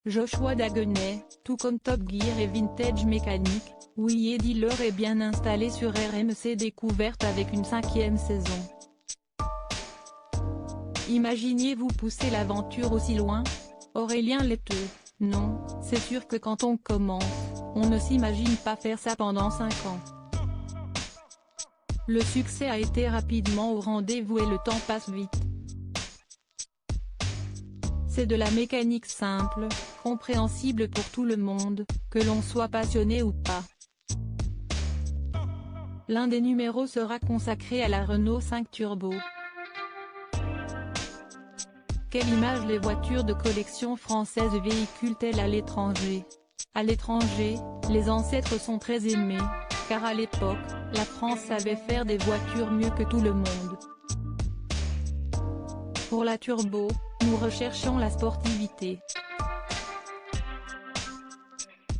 Joshua Dagenais, tout comme Top Gear et Vintage Mécanique, Willy Dealer est bien installé sur RMC Découverte avec une 5e saison. Imaginiez-vous pousser l'aventure aussi loin? Aurélien Letteux: non, c'est sûr que quand on commence, on ne s'imagine pas faire ça pendant 5 ans. Le succès a été rapidement au rendez-vous et le temps passe vite. C'est de la mécanique simple, compréhensible pour tout le monde, que l'on soit passionné ou pas. L'un des numéros sera consacré à la Renault 5 Turbo. Quelle image les voitures de collection françaises véhiculent-elles à l'étranger? À l'étranger, les ancêtres sont très aimés, car à l'époque, la France savait faire des voitures mieux que tout le monde. Pour la turbo, nous recherchons la sportivité.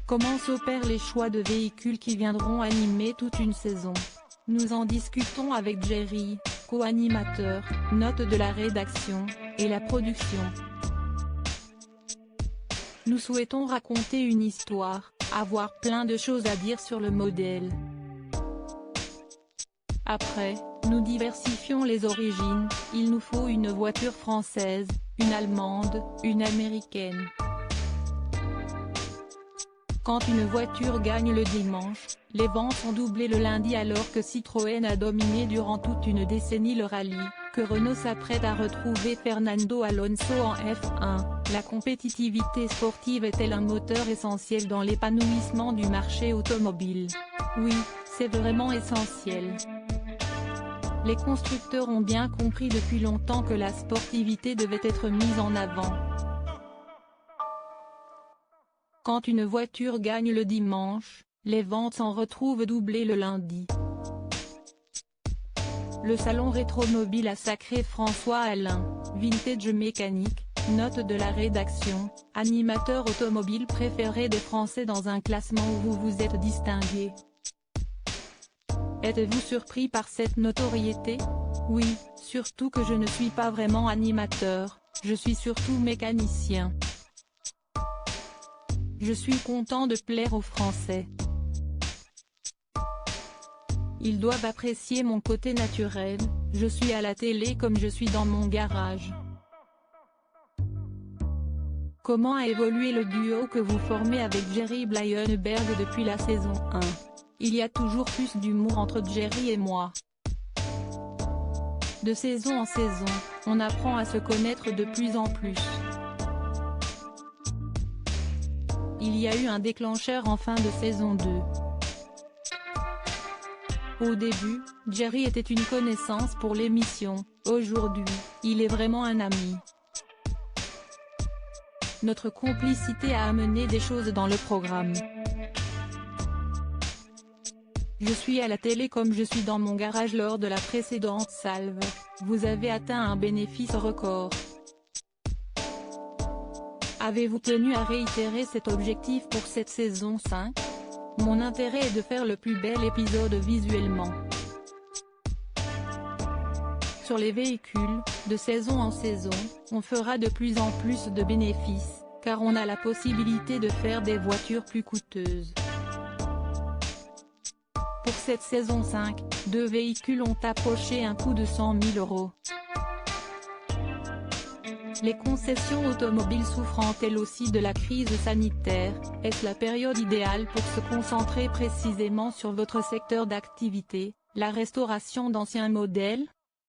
Comment s'opèrent les choix de véhicules qui viendront animer toute une saison? Nous en discutons avec Jerry, co-animateur, note de la rédaction, et la production. Nous souhaitons raconter une histoire, avoir plein de choses à dire sur le modèle. Après, nous diversifions les origines, il nous faut une voiture française, une allemande, une américaine. Quand une voiture gagne le dimanche, les ventes sont doublées le lundi alors que Citroën a dominé durant toute une décennie le rallye, que Renault s'apprête à retrouver Fernando Alonso en F1, la compétitivité sportive est-elle un moteur essentiel dans l'épanouissement du marché automobile? Oui, c'est vraiment essentiel. Les constructeurs ont bien compris depuis longtemps que la sportivité devait être mise en avant. Quand une voiture gagne le dimanche, les ventes s'en retrouvent doublées le lundi. Le salon Rétromobile a sacré François Alain, Vintage Mécanique, note de la rédaction, animateur automobile préféré des Français dans un classement où vous vous êtes distingué. Êtes-vous surpris par cette notoriété? Oui, surtout que je ne suis pas vraiment animateur, je suis surtout mécanicien. Je suis content de plaire aux Français. Ils doivent apprécier mon côté naturel, je suis à la télé comme je suis dans mon garage. Comment a évolué le duo que vous formez avec Jerry Blyenberg depuis la saison 1? Il y a toujours plus d'humour entre Jerry et moi. De saison en saison, on apprend à se connaître de plus en plus. Il y a eu un déclencheur en fin de saison 2. Au début, Jerry était une connaissance pour l'émission, aujourd'hui, il est vraiment un ami. Notre complicité a amené des choses dans le programme. Je suis à la télé comme je suis dans mon garage lors de la précédente salve, vous avez atteint un bénéfice record. Avez-vous tenu à réitérer cet objectif pour cette saison 5? Mon intérêt est de faire le plus bel épisode visuellement. Sur les véhicules, de saison en saison, on fera de plus en plus de bénéfices, car on a la possibilité de faire des voitures plus coûteuses. Pour cette saison 5, 2 véhicules ont approché un coût de 100 000 €. Les concessions automobiles souffrant elles aussi de la crise sanitaire, est-ce la période idéale pour se concentrer précisément sur votre secteur d'activité, la restauration d'anciens modèles?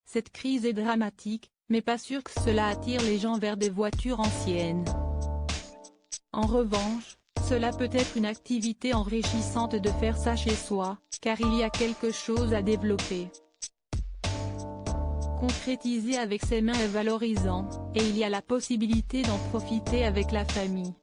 Cette crise est dramatique, mais pas sûr que cela attire les gens vers des voitures anciennes. En revanche, cela peut être une activité enrichissante de faire ça chez soi, car il y a quelque chose à développer. Concrétiser avec ses mains est valorisant, et il y a la possibilité d'en profiter avec la famille.